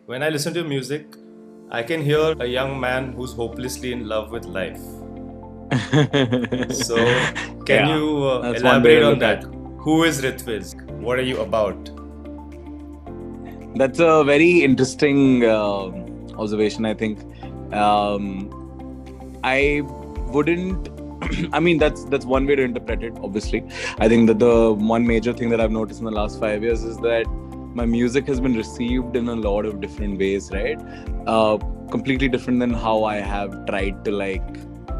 when I listen to your music, I can hear a young man who's hopelessly in love with life. So, can Yeah, you that's one way elaborate to on look that? at it. Who is Ritviz? What are you about? That's a very interesting observation, I think. Um, I wouldn't. I mean, that's one way to interpret it. Obviously, I think that the one major thing that I've noticed in the last 5 years is that my music has been received in a lot of different ways, right? Completely different than how I have tried to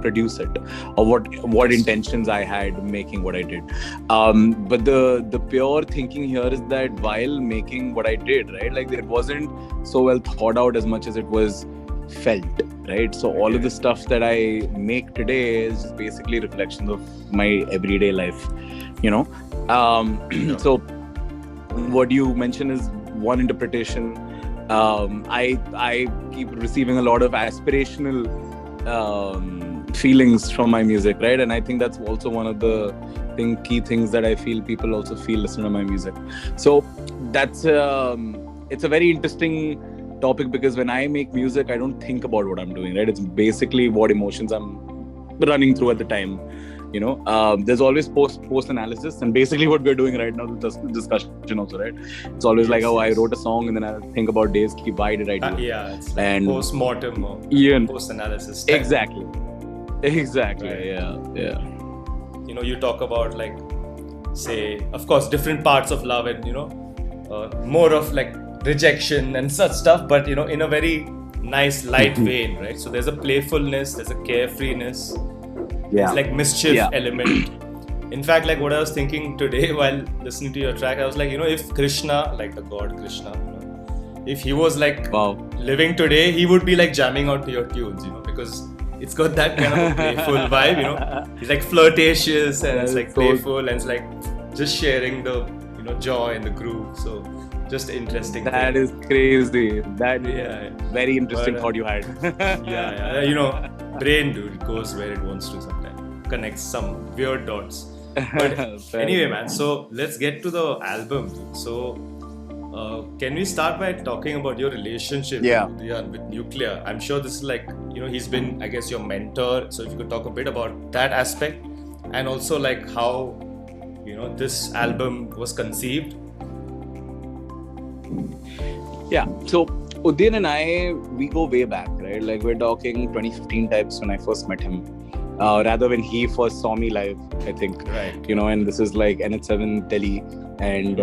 produce it, or what intentions I had making what I did. But the pure thinking here is that while making what I did, right, like it wasn't so well thought out as much as it was felt, right? So all of the stuff that I make today is just basically reflections of my everyday life, you know. So what you mentioned is one interpretation. I keep receiving a lot of aspirational feelings from my music, right? And I think that's also one of the key things that I feel people also feel listening to my music. So that's it's a very interesting topic, because when I make music, I don't think about what I'm doing, right? It's basically what emotions I'm running through at the time. There's always post analysis, and basically what we're doing right now, the discussion also, right? It's always I wrote a song and then I think about days, why did I do it? Yeah, it's like post-mortem or post-analysis time. Exactly. Right. Yeah. You talk about say, of course, different parts of love, and more of rejection and such stuff, but in a very nice light vein, right? So there's a playfulness, there's a carefreeness, there's mischief element. In fact, what I was thinking today while listening to your track, I was if Krishna, the god Krishna, if he was living today, he would be jamming out to your tunes, because it's got that kind of a playful vibe, He's flirtatious, and it's playful, and it's just sharing the joy and the groove. So just interesting. That is crazy. Very interesting thought you had. Brain, dude, it goes where it wants to sometimes. Connects some weird dots. But anyway, man, so let's get to the album, dude. So can we start by talking about your relationship with Nucleya? I'm sure this is he's been, I guess, your mentor. So if you could talk a bit about that aspect, and also how this album was conceived. Yeah, so Udayan and I, we go way back, right? We're talking 2015 types when I first met him. Rather when he first saw me live, I think. Right. And this is NH7 Delhi, and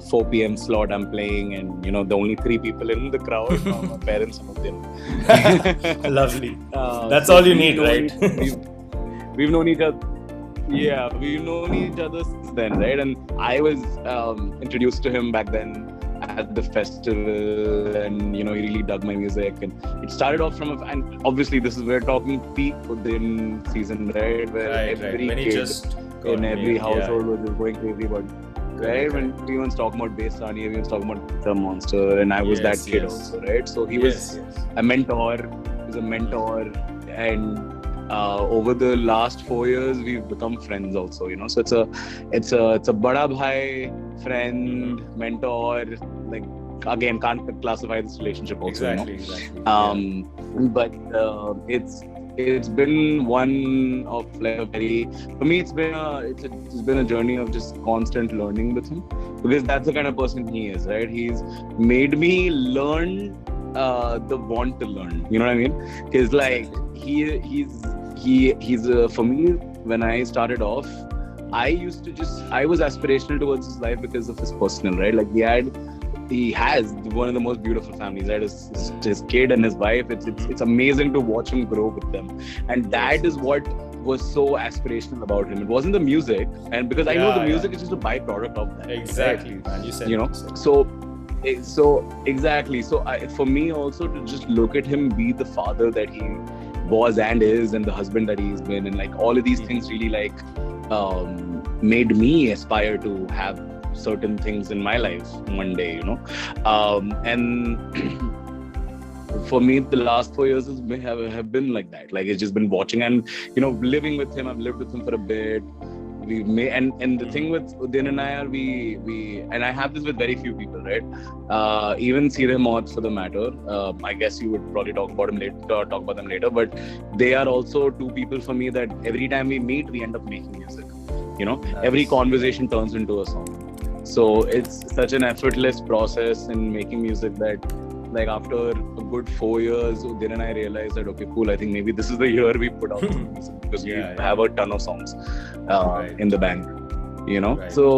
4 p.m. slot I'm playing, and the only 3 people in the crowd, my parents, some of them. Lovely. That's all you need, right? We've known each other. Yeah, we've known each other since then, right? And I was introduced to him back then at the festival, and he really dug my music, and it started off from and obviously we're talking peak Udayan season, right? Where every kid in every household was just going crazy about right? When everyone's talking about Bassani, everyone's talking about the monster, and I was that kid also, right? So he was a mentor. He was a mentor, and over the last 4 years, we've become friends also. So it's a bada bhai, friend, mentor. Again, can't classify this relationship also. Exactly. But it's been one of a very, for me, it's been a journey of just constant learning with him, because that's the kind of person he is, right? He's made me learn the want to learn. You know what I mean? He's he's for me, when I started off, I was aspirational towards his life because of his personal, right? He has one of the most beautiful families, right? His kid and his wife. It's amazing to watch him grow with them, and that is what was so aspirational about him. It wasn't the music, and because I know the music is just a byproduct of that. Exactly, right? Man. You said So exactly. So for me also to just look at him be the father that he was and is, and the husband that he's been, and all of these things really made me aspire to have certain things in my life one day, and for me the last 4 years have been like that. It's just been watching and living with him. I've lived with him for a bit. we've made, and the thing with Udin and I are we and I have this with very few people, right? Even Seedhe, Maut for the matter. I guess you would probably talk about them later, but they are also two people for me that every time we meet, we end up making music. You know, every conversation turns into a song. So it's such an effortless process in making music that, like, after a good 4 years, Udin and I realized that, okay, cool, I think maybe this is the year we put out some music, because we have a ton of songs in the bank, you know. Right. So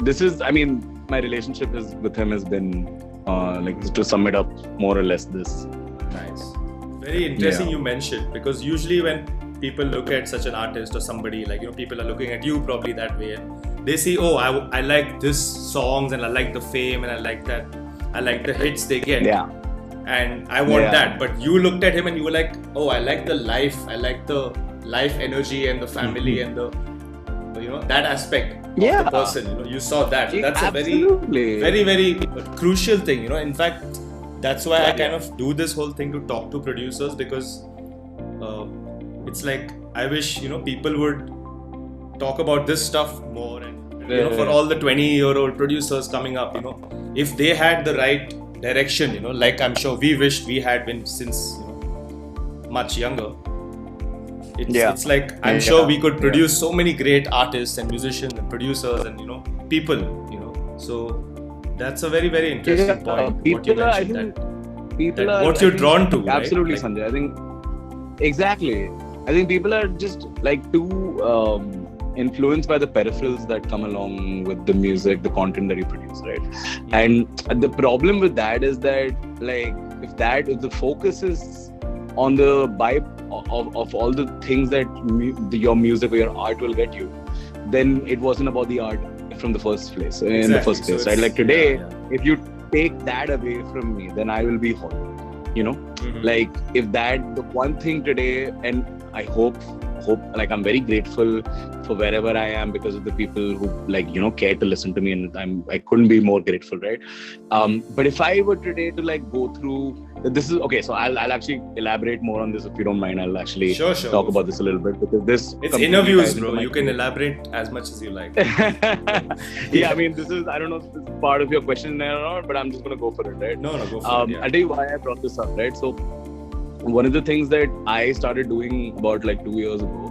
this is, I mean, my relationship with him has been, like, to sum it up, more or less this. Nice. Very interesting you mentioned, because usually when people look at such an artist or somebody, like, you know, people are looking at you probably that way, and they see, oh, I like this songs, and I like the fame, and I like that. I like the hits they get, and I want that. But you looked at him and you were like, oh, I like the life. I like the life energy and the family and the, you know, that aspect of the person. You know, you saw that. That's a very, very crucial thing. You know, in fact, that's why I kind of do this whole thing, to talk to producers, because it's like, I wish, you know, people would talk about this stuff more. And you know, for all the 20-year-old producers coming up, you know, if they had the right direction, you know, like I'm sure we wished we had been since, you know, much younger. It's like, I'm sure we could produce so many great artists and musicians and producers and, you know, people, you know. So that's a very, very interesting point. What you mentioned, what you're drawn to. Absolutely, right? Sanjay. I think exactly. I think people are just like too influenced by the peripherals that come along with the music, the content that you produce, right? And the problem with that is that, like, if the focus is on the vibe of all the things that your music or your art will get you, then it wasn't about the art from the first place, in the first place, right? Like today, if you take that away from me, then I will be hollow, you know? Like, if the one thing today, and I hope, like, I'm very grateful for wherever I am because of the people who, like, you know, care to listen to me, and I couldn't be more grateful, right? But if I were today to, like, go through this, is okay, so I'll actually elaborate more on this if you don't mind. I'll actually talk about this a little bit, because this, it's interviews, bro. You can elaborate as much as you like. Yeah, I mean, this is, I don't know if this is part of your question or not, but I'm just gonna go for it, right? No, go for it. I'll tell you why I brought this up, right? So one of the things that I started doing about, like, 2 years ago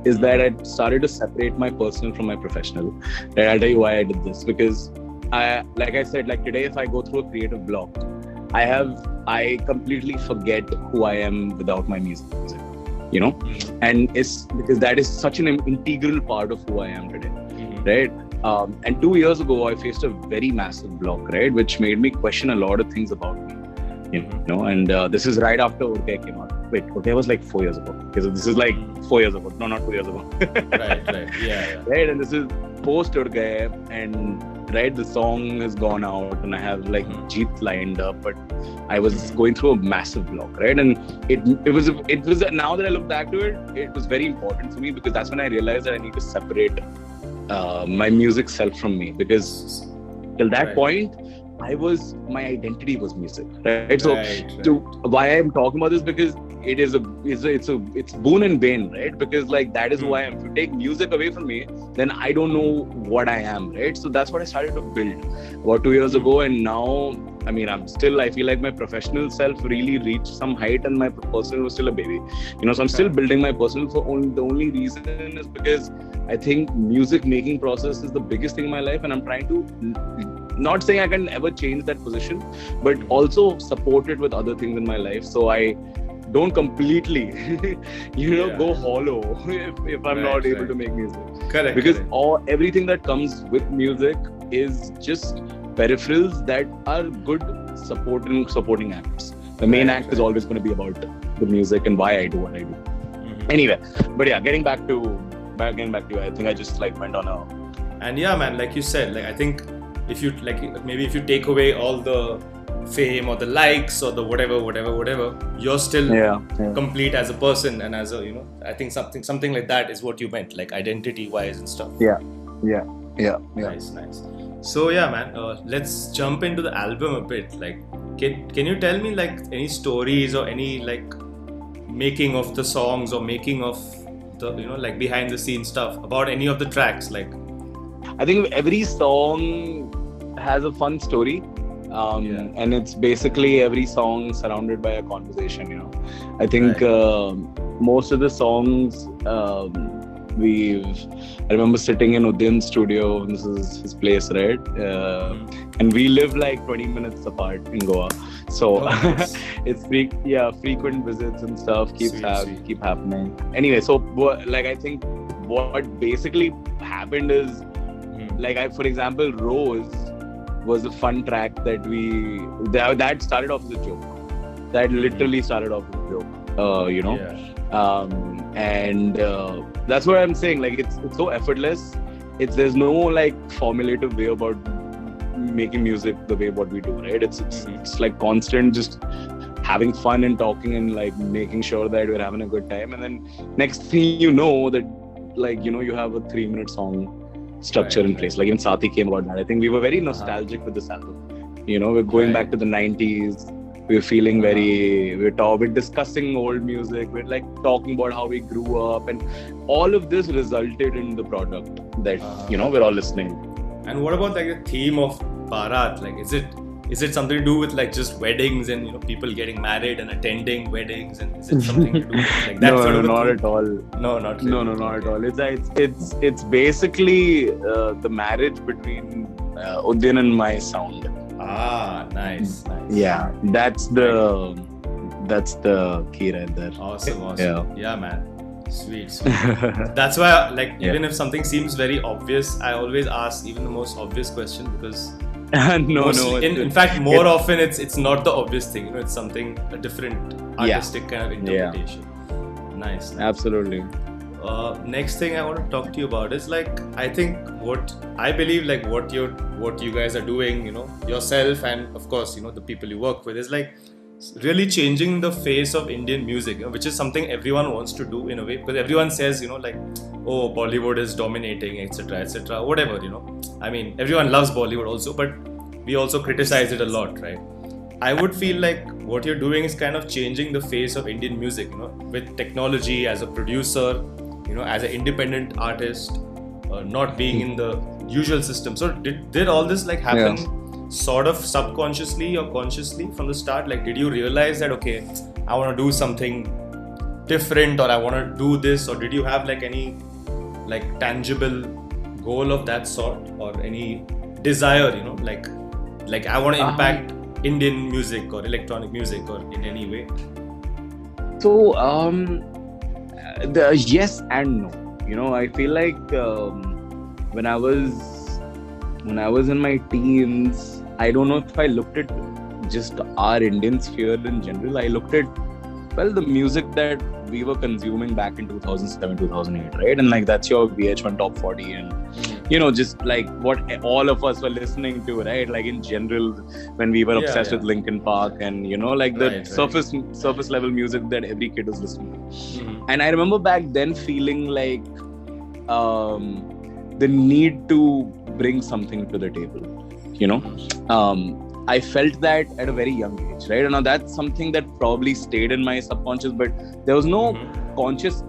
is that I started to separate my personal from my professional. And I'll tell you why I did this, because like I said, like, today, if I go through a creative block, I completely forget who I am without my music, you know? And it's because that is such an integral part of who I am today, right? And 2 years ago, I faced a very massive block, right? Which made me question a lot of things about me. You know, and this is right after Nucleya came out. Wait, Nucleya was like 4 years ago. Okay, so this is like 4 years ago. No, not 2 years ago. right. Yeah. Right, and this is post Nucleya, and right, the song has gone out, and I have, like, Jeet lined up, but I was going through a massive block, right? And it was now that I look back to it, it was very important for me, because that's when I realized that I need to separate my music self from me, because till that point, my identity was music, right? So why I'm talking about this, because it's boon and bane, right? Because, like, that is who I am. If you take music away from me, then I don't know what I am, right? So that's what I started to build about 2 years ago, and now, I mean, I feel like my professional self really reached some height, and my personal was still a baby, you know. So I'm still building my personal. The only reason is because I think music making process is the biggest thing in my life, and I'm trying to, not saying I can ever change that position, but also support it with other things in my life, so I don't completely, go hollow if I'm not able to make music. Correct. Because everything that comes with music is just peripherals that are good supporting acts. The main act is always going to be about the music and why I do what I do. Anyway, but yeah, getting back to you, I think I just, like, went on a. And yeah, man, like you said, like, I think if you, like, maybe if you take away all the fame or the likes or the whatever, you're still complete as a person and as a, you know, I think something like that is what you meant, like, identity wise and stuff. Yeah. Nice. So yeah, man, let's jump into the album a bit. Like, can you tell me, like, any stories or any, like, making of the songs or making of the like behind the scenes stuff about any of the tracks? Like, I think every song has a fun story. And it's basically every song surrounded by a conversation, I think most of the songs I remember sitting in Udyan's studio. This is his place, right? And we live like 20 minutes apart in Goa, so nice. It's frequent visits and stuff keep happening. Anyway, so I think what basically happened is for example, Rose was a fun track that started off as a joke. That literally started off as a joke, and that's what I'm saying. Like it's so effortless. There's no like formulative way about making music the way what we do, right? It's like constant, just having fun and talking and like making sure that we're having a good time. And then next thing you know that you have a 3-minute song structure in place. Like even Sati came about that. I think we were very nostalgic with this album. We're going back to the 90s. We're feeling we're discussing old music. We're like talking about how we grew up, and all of this resulted in the product that we're all listening. And what about like the theme of Baaraat? Like, is it something to do with like just weddings and people getting married and attending weddings? And is it something to do with like that? No, not at all. No, not really. No, not at all. It's basically the marriage between Udyan and my sound. Nice. Yeah, that's the key right there. Awesome. Yeah, man. Sweet. That's why, even if something seems very obvious, I always ask even the most obvious question, because in fact, more often it's not the obvious thing. It's something, a different artistic kind of interpretation. Nice. Absolutely. Next thing I want to talk to you about is I think what I believe what you guys are doing, yourself and of course the people you work with, is really changing the face of Indian music, which is something everyone wants to do in a way, because everyone says oh, Bollywood is dominating, etc, whatever. I mean, everyone loves Bollywood also, but we also criticize it a lot, right? I would feel like what you're doing is kind of changing the face of Indian music, with technology, as a producer, as an independent artist, not being in the usual system. So did all this happen sort of subconsciously or consciously from the start? Did you realize that, okay, I want to do something different, or I want to do this, or did you have any tangible goal of that sort, or any desire, I want to impact Indian music or electronic music or in any way? So the yes and no. I feel like when I was in my teens, I don't know if I looked at just our Indian sphere in general. I looked at the music that we were consuming back in 2007, 2008, right? And that's your VH1 Top 40 and just what all of us were listening to, right? In general, when we were obsessed with Linkin Park and the surface level music that every kid was listening to. And I remember back then feeling the need to bring something to the table, I felt that at a very young age, right? And now that's something that probably stayed in my subconscious, but there was no conscious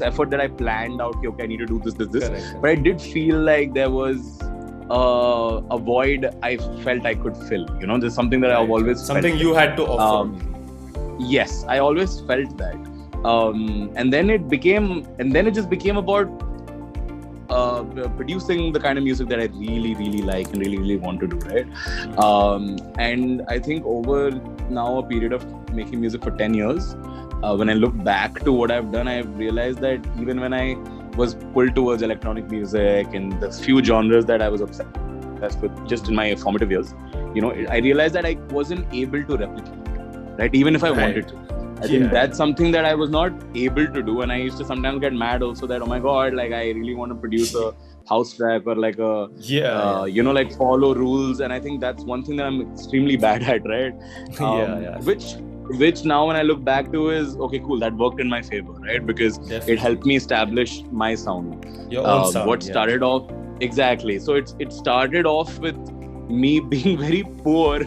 effort that I planned out. Okay, I need to do this. Correct. But I did feel like there was a void I felt I could fill. There's something that I've always something you had to offer. Yes, I always felt that. And then it just became about producing the kind of music that I really, really like and really, really want to do, right? And I think over now a period of making music for 10 years, when I look back to what I've done, I've realized that even when I was pulled towards electronic music and the few genres that I was obsessed with just in my formative years, I realized that I wasn't able to replicate, right? Even if I wanted to. I think that's something that I was not able to do, and I used to sometimes get mad also that, oh my god, I really want to produce a house track or follow rules, and I think that's one thing that I'm extremely bad at, right? Which now when I look back to is, okay, cool, that worked in my favor, right? Because it helped me establish my sound. Your own sound. What started off, exactly. So it started off with me being very poor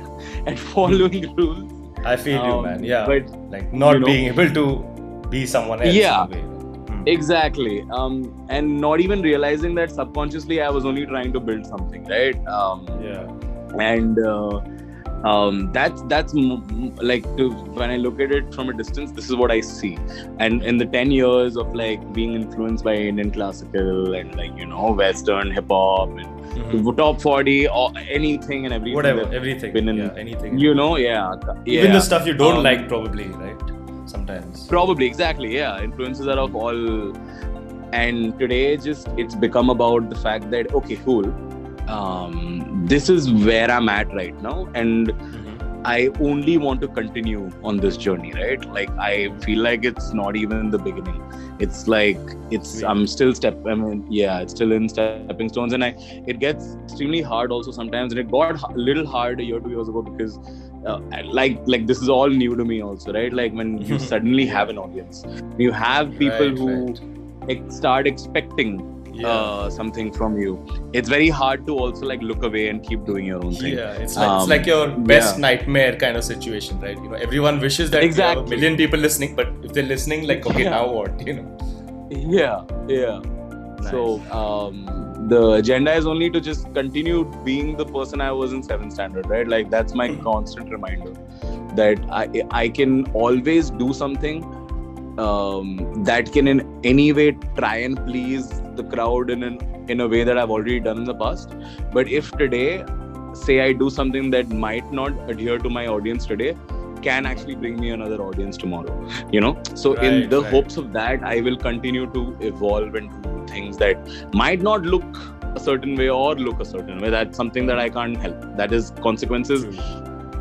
at following rules. I feel you, man. Yeah, but not being able to be someone else. Yeah, Exactly. And not even realizing that subconsciously I was only trying to build something, right? Yeah. And like when I look at it from a distance, this is what I see. And in the 10 years of like being influenced by Indian classical and like, you know, Western hip hop and top 40 or anything and everything. Whatever, everything. Been in, yeah, anything. You know, yeah. Even the stuff you don't like, probably, right? Sometimes. Probably, exactly. Yeah. Influences are of all. And today, it's become about the fact that, okay, cool. This is where I'm at right now. And I only want to continue on this journey, right? Like, I feel like it's not even the beginning. It's like, I'm still it's still in stepping stones. And it gets extremely hard also sometimes. And it got a little hard a year, 2 years ago because like this is all new to me also, right? Like when you suddenly have an audience, you have people who start expecting something from you. It's very hard to also like look away and keep doing your own thing. Yeah, it's like your best nightmare kind of situation, right? You know, everyone wishes that you have a million people listening, but if they're listening, like, okay, now what? You know? Yeah. Nice. So the agenda is only to just continue being the person I was in 7th standard, right? Like that's my constant reminder that I can always do something that can in any way try and please the crowd in a way that I've already done in the past. But if today, say I do something that might not adhere to my audience today, can actually bring me another audience tomorrow, you know? So in the hopes of that, I will continue to evolve and do things that might not look a certain way or look a certain way. That's something that I can't help. That is consequences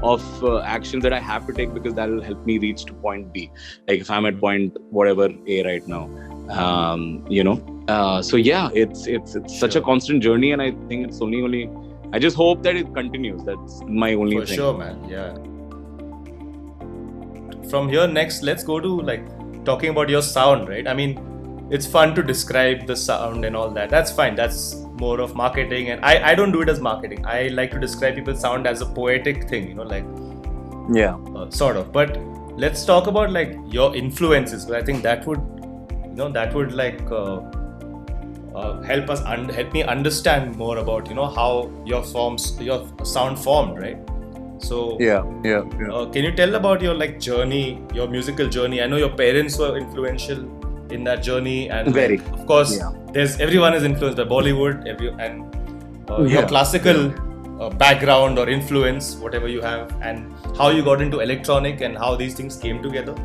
of actions that I have to take because that will help me reach to point B. Like if I'm at point whatever A right now, you know. So yeah, it's such a constant journey, and I think it's only. I just hope that it continues. That's my only thing. For sure, man. Yeah. From here, next, let's go to like talking about your sound, right? I mean, it's fun to describe the sound and all that. That's fine. That's more of marketing, and I don't do it as marketing. I like to describe people's sound as a poetic thing, you know, like sort of. But let's talk about like your influences. I think that would, you know, like help me understand more about, you know, how your sound formed, right? So can you tell about your like journey, your musical journey? I know your parents were influential in that journey, and very like, of course everyone is influenced by Bollywood, your classical background or influence, whatever you have, and how you got into electronic and how these things came together.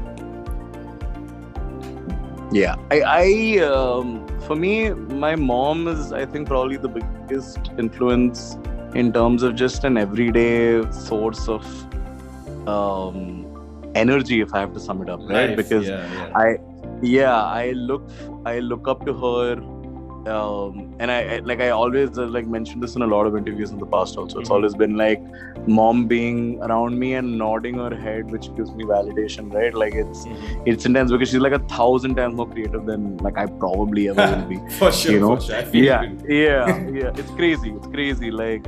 For me, my mom is, I think, probably the biggest influence in terms of just an everyday source of energy, if I have to sum it up, right? Because I look up to her, and I always like mentioned this in a lot of interviews in the past also. It's always been like mom being around me and nodding her head, which gives me validation, right? Like it's intense because she's like 1,000 times more creative than like I probably ever will be. For sure, you know? For sure. It's crazy. Like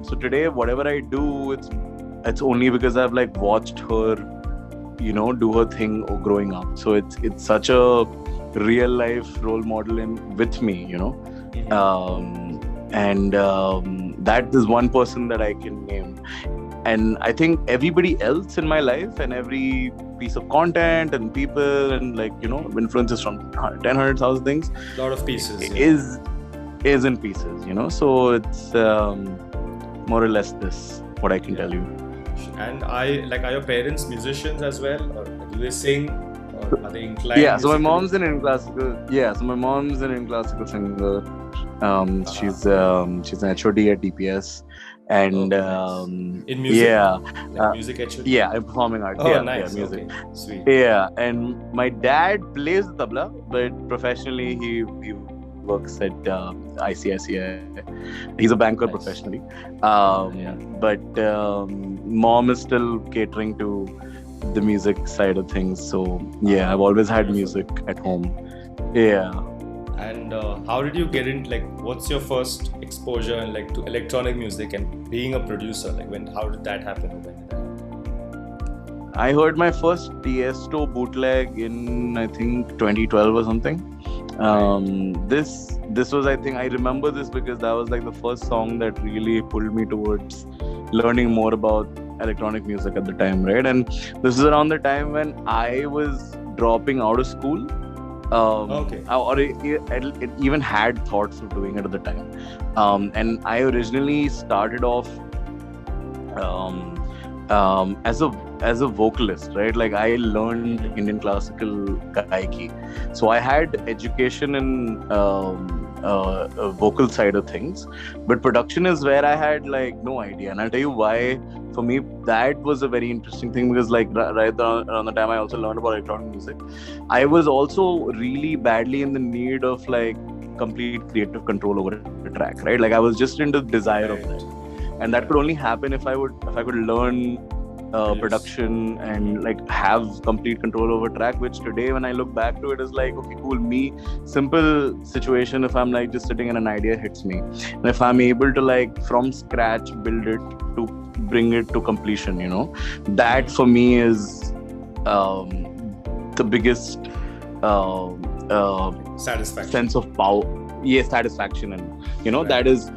so today, whatever I do, it's only because I've like watched her, you know, do her thing growing up. So it's such a real life role model with me, you know. That is one person that I can name. And I think everybody else in my life and every piece of content and people and like, you know, influences from 100,000 things. A lot of pieces. Is in pieces, you know. So it's more or less this, what I can tell you. And are your parents musicians as well, or do they sing, or are they inclined? So my mom's an Indian classical. So my mom's an Indian classical singer. She's an HOD at DPS, and in music. Music HOD. In performing arts. Nice. Music. Okay. Sweet. And my dad plays the tabla, but professionally he works at ICICI. He's a banker professionally. But mom is still catering to the music side of things. So I've always had music at home. And how did you get into, like, what's your first exposure and like to electronic music and being a producer? Like, how did that happen? I heard my first Tiesto bootleg in I think 2012 or something. This was, I think, I remember this because that was like the first song that really pulled me towards learning more about electronic music at the time, right? And this is around the time when I was dropping out of school. Or it even had thoughts of doing it at the time. And I originally started off as a vocalist, right? Like I learned Indian classical gaiki, so I had education in vocal side of things, but production is where I had like no idea. And I'll tell you why. For me, that was a very interesting thing because like right around the time I also learned about electronic music, I was also really badly in the need of like complete creative control over a track, right? Like I was just in the desire of that, and that could only happen if I could learn production and like have complete control over track, which today when I look back to it is like, okay, cool, me, simple situation. If I'm like just sitting and an idea hits me, and if I'm able to like from scratch build it to bring it to completion, you know, that for me is the biggest satisfaction, sense of power, satisfaction, and you know, that is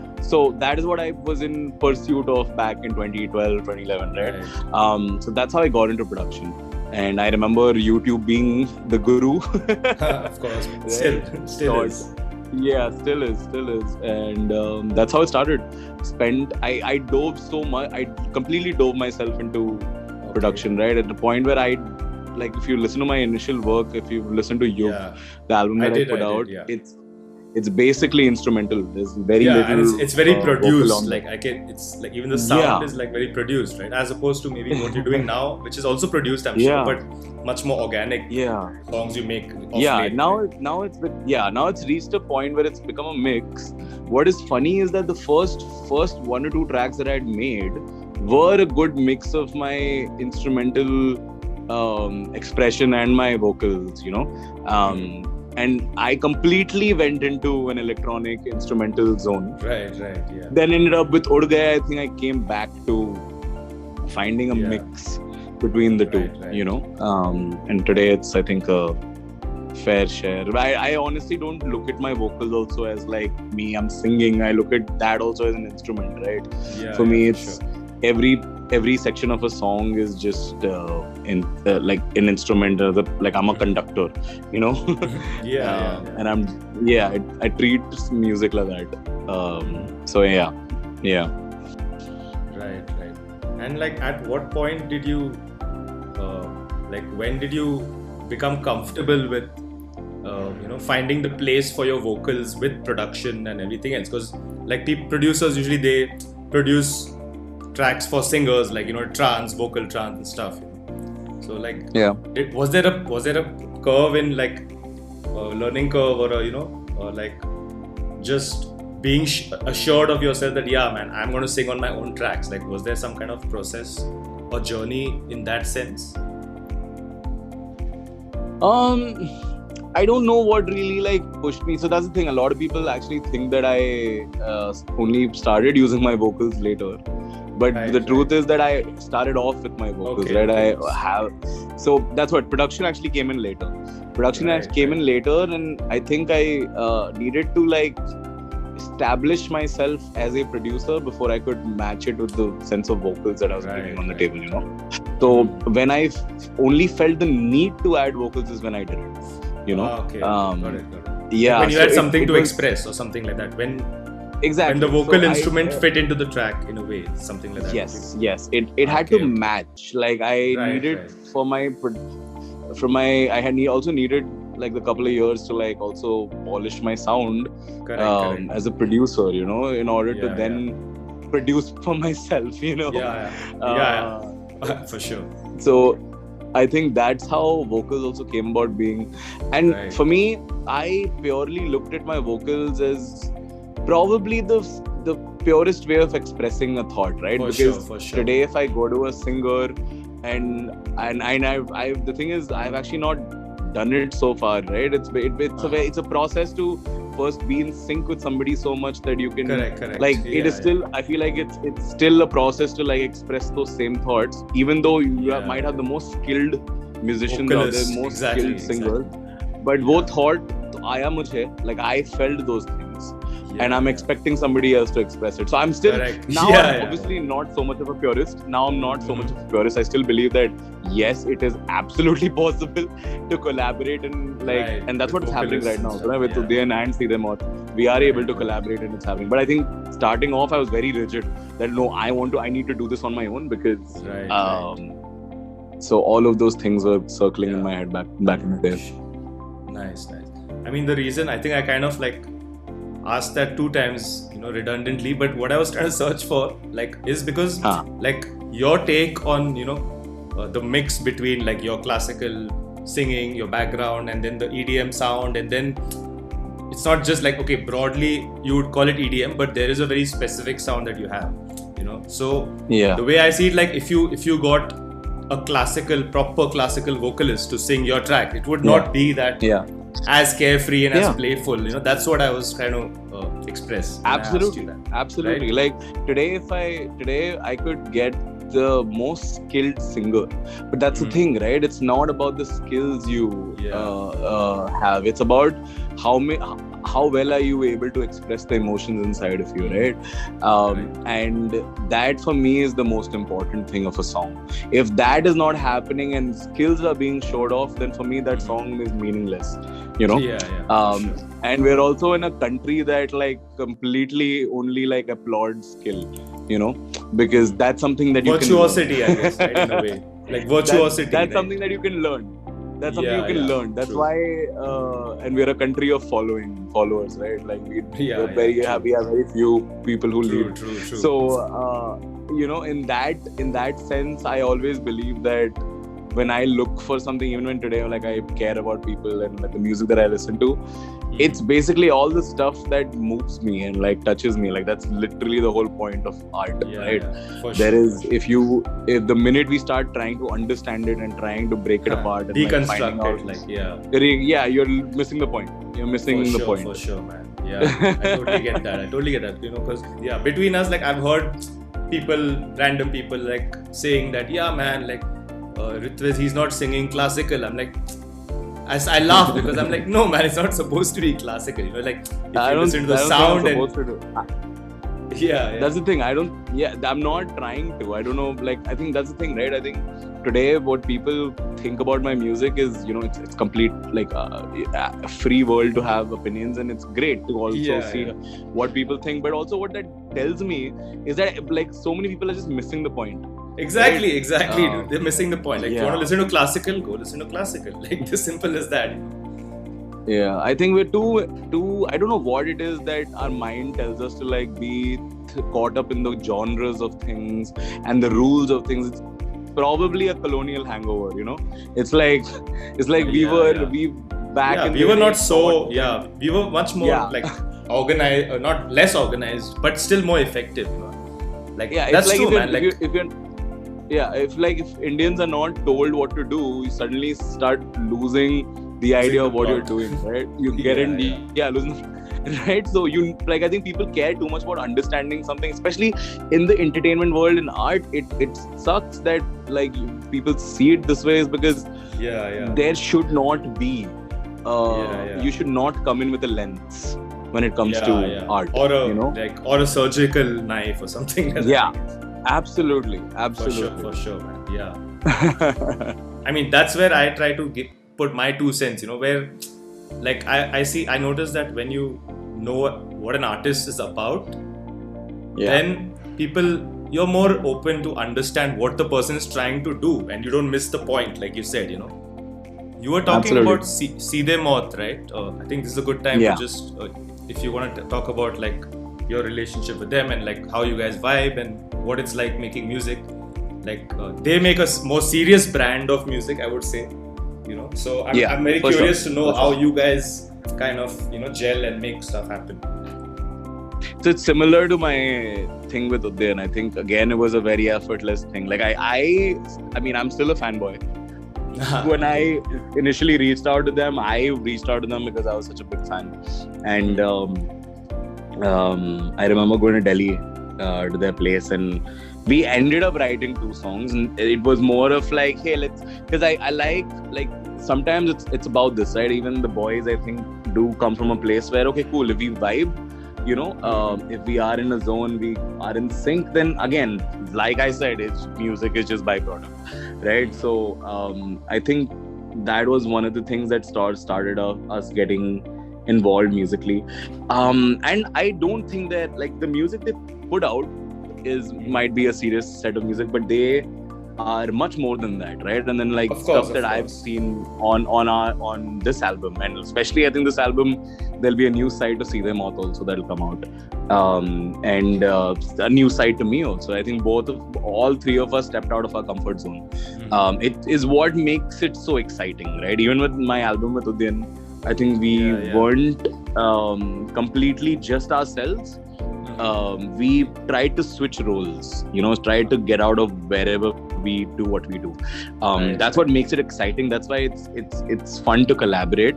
what I was in pursuit of back in 2012, 2011, right? So that's how I got into production. And I remember YouTube being the guru. Of course. Right? Still is. Yeah, still is. And that's how it started. I dove so much. I completely dove myself into production, right? At the point where like, if you listen to my initial work, if you listen to Yug, the album that I put out, it's basically instrumental. There's very little. And it's very produced. Like it's like even the sound is like very produced, right? As opposed to maybe what you're doing now, which is also produced, I'm sure, but much more organic. Songs you make. Now it's reached a point where it's become a mix. What is funny is that the first 1 or 2 tracks that I had made were a good mix of my instrumental expression and my vocals, you know. And I completely went into an electronic instrumental zone. Right. Then ended up with Ud Gaya. I think I came back to finding a mix between the two, you know. And today it's, I think, a fair share. I honestly don't look at my vocals also as like me, I'm singing. I look at that also as an instrument, right? For me, it's every section of a song is just like an instrument, like I'm a conductor, you know. And I treat music like that. So yeah. Right. And like, at what point did you when did you become comfortable with finding the place for your vocals with production and everything else? Because like producers usually they produce tracks for singers, like, you know, vocal trance and stuff, you know? So like, was there a curve in like learning curve, or like just being assured of yourself that man, I'm going to sing on my own tracks? Like, was there some kind of process or journey in that sense? I don't know what really like pushed me. So that's the thing. A lot of people actually think that I only started using my vocals later. But the truth is that I started off with my vocals, right? So that's what production actually came in later. Came in later, and I think I needed to like establish myself as a producer before I could match it with the sense of vocals that I was bringing on the table, you know. So when I only felt the need to add vocals is when I did it, you know. Got it. Yeah. When you had something to express or something like that. When the vocal instrument fit into the track in a way, something like that. Yes. It had to match. Like I needed also needed like a couple of years to like also polish my sound as a producer, you know, in order to then produce for myself, you know. For sure. So I think that's how vocals also came about being. And for me, I purely looked at my vocals as probably the purest way of expressing a thought, right? For because sure. Today, if I go to a singer and the thing is, I've actually not done it so far, right? It's a process to first be in sync with somebody so much that you can correct. like it is still I feel like it's still a process to like express those same thoughts, even though you might have the most skilled musicians out there, most skilled singers, but wo thought aaya mujhe, like I felt those things. And I'm expecting somebody else to express it. So I'm still now I'm obviously not so much of a purist. Now I'm not so much of a purist. I still believe that yes, it is absolutely possible to collaborate and like, and that's what is happening right now. So with Udayan and Seedhe Maut, we are able to collaborate and it's happening. But I think starting off, I was very rigid that no, I need to do this on my own because. So all of those things were circling in my head back in the day. Nice. I mean, the reason I think I kind of like asked that 2 times, redundantly, but what I was trying to search for, like, is because, like, your take on, the mix between, like, your classical singing, your background, and then the EDM sound, and then it's not just like, okay, broadly you would call it EDM, but there is a very specific sound that you have, So the way I see it, like, if you got a proper classical vocalist to sing your track, it would not be that as carefree and as playful. That's what I was trying to express. Absolutely. Right? Like today I could get the most skilled singer, but that's the thing, right? It's not about the skills you have. It's about how well are you able to express the emotions inside of you, right? And that for me is the most important thing of a song. If that is not happening and skills are being showed off, then for me that song is meaningless, And we're also in a country that like completely only like applauds skill, because that's something that virtuosity, I guess, right, in a way. Like virtuosity. That's something that you can learn. That's something you can learn. That's why, and we're a country of followers, right? Like we have very few people who lead. True. So, in that sense, I always believe that when I look for something, even when today, like I care about people and like the music that I listen to, it's basically all the stuff that moves me and like touches me. Like that's literally the whole point of art, right? There is, if the minute we start trying to understand it and trying to break it apart and deconstruct out, you're missing the point. You're missing the point. For sure, man. Yeah, I totally get that. Because between us, like I've heard random people like saying that, man, like Ritviz, he's not singing classical. I'm like, I laugh because I'm like, no man, it's not supposed to be classical. Like if you listen to the sound that's the thing. I'm not trying to. I don't know. Like I think that's the thing, right? I think today what people think about my music is, it's complete like a free world to have opinions, and it's great to also see what people think. But also what that tells me is that like so many people are just missing the point. Exactly, dude. They're missing the point. Like, if you want to listen to classical, go listen to classical. Like, this simple as that. Yeah, I think we're too. I don't know what it is that our mind tells us to like be caught up in the genres of things and the rules of things. It's probably a colonial hangover, It's like we were much more like organized, not less organized, but still more effective. Like that's true, man. If Indians are not told what to do, you suddenly start losing the idea of what you're doing, right? You get losing, right? So I think people care too much about understanding something, especially in the entertainment world. In art, it sucks that like people see it this way, is because there should not be you should not come in with a lens when it comes to art, or or a surgical knife or something like that. Absolutely. For sure, man. Yeah. I mean, that's where I try to put my 2 cents, where like I notice that when you know what an artist is about, then you're more open to understand what the person is trying to do, and you don't miss the point, like you said, You were talking about Seedhe Maut, right? I think this is a good time to just, if you want to talk about like your relationship with them and like how you guys vibe and what it's like making music. Like they make a more serious brand of music, I would say. So I'm very curious to know how you guys kind of gel and make stuff happen. So it's similar to my thing with Udayan. I think again it was a very effortless thing. Like I mean I'm still a fanboy. when I initially reached out to them, because I was such a big fan. And I remember going to Delhi to their place, and we ended up writing 2 songs. And it was more of like, hey, because I like sometimes it's about this, right? Even the boys, I think, do come from a place where, okay, cool, if we vibe, if we are in a zone, we are in sync, then again, like I said, music is just byproduct, right? So I think that was one of the things that started us getting involved musically. And I don't think that like the music they put out might be a serious set of music, but they are much more than that, right? And then like stuff that I've seen on this album, and especially I think this album, there'll be a new side to Seedhe Maut also that'll come out, and a new side to me also. I think all 3 of us stepped out of our comfort zone. It is what makes it so exciting, right? Even with my album with Udyan, I think we weren't completely just ourselves. We tried to switch roles, tried to get out of wherever we do what we do. That's what makes it exciting. That's why it's fun to collaborate.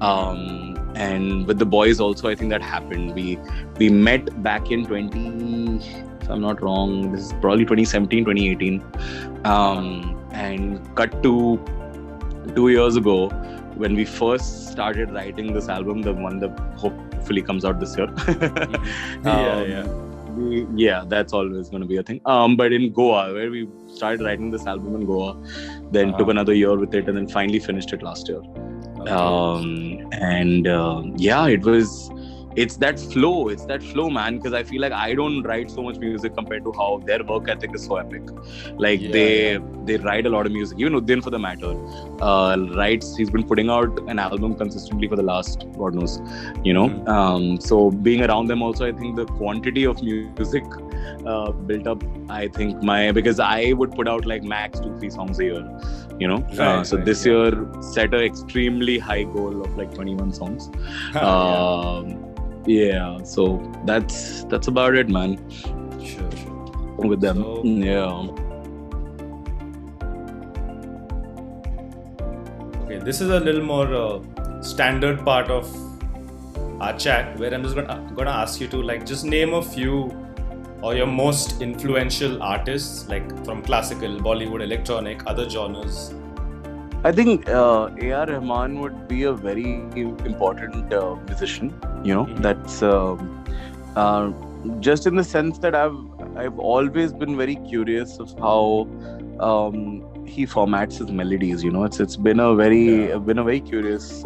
And with the boys also, I think that happened. We met back in if I'm not wrong, this is probably 2017, 2018. And cut to 2 years ago, when we first started writing this album, the one that hopefully comes out this year. That's always going to be a thing. But in Goa, where we started writing this album in Goa, then took another year with it, and then finally finished it last year. It's that flow, man, because I feel like I don't write so much music compared to how their work ethic is so epic. Like they write a lot of music. Even Udyan, for the matter, he's been putting out an album consistently for the last, God knows, so being around them also, I think the quantity of music built up, I think because I would put out like max 2-3 songs a year, this year set an extremely high goal of like 21 songs. So that's about it, man. Sure. With them. Okay, this is a little more standard part of our chat, where I'm just gonna ask you to like just name a few or your most influential artists, like from classical, Bollywood, electronic, other genres. I think A.R. Rahman would be a very important musician. That's just in the sense that I've always been very curious of how he formats his melodies. It's been a very curious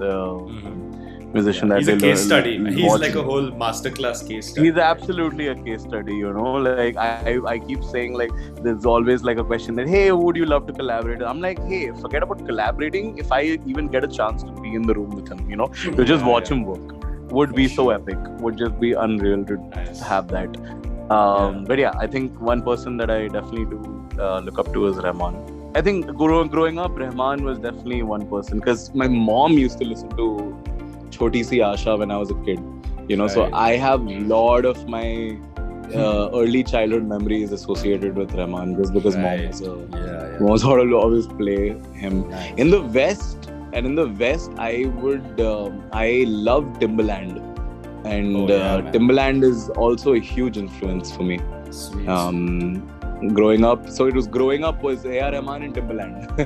musician. That he's a case study. He's like a whole masterclass case study. He's absolutely a case study. Like I keep saying, like, there's always like a question that, hey, who would you love to collaborate? I'm like, hey, forget about collaborating. If I even get a chance to be in the room with him, to just watch him work, would be so epic. Would just be unreal to have that. But I think one person that I definitely do look up to is Rahman. I think growing up, Rahman was definitely one person, because my mom used to listen to Choti Si Asha when I was a kid, so I have a lot of my early childhood memories associated with Rahman, just because mom was always play him. In the West, I love Timbaland, and Timbaland is also a huge influence for me. Growing up was A.R. Rahman and Timbaland.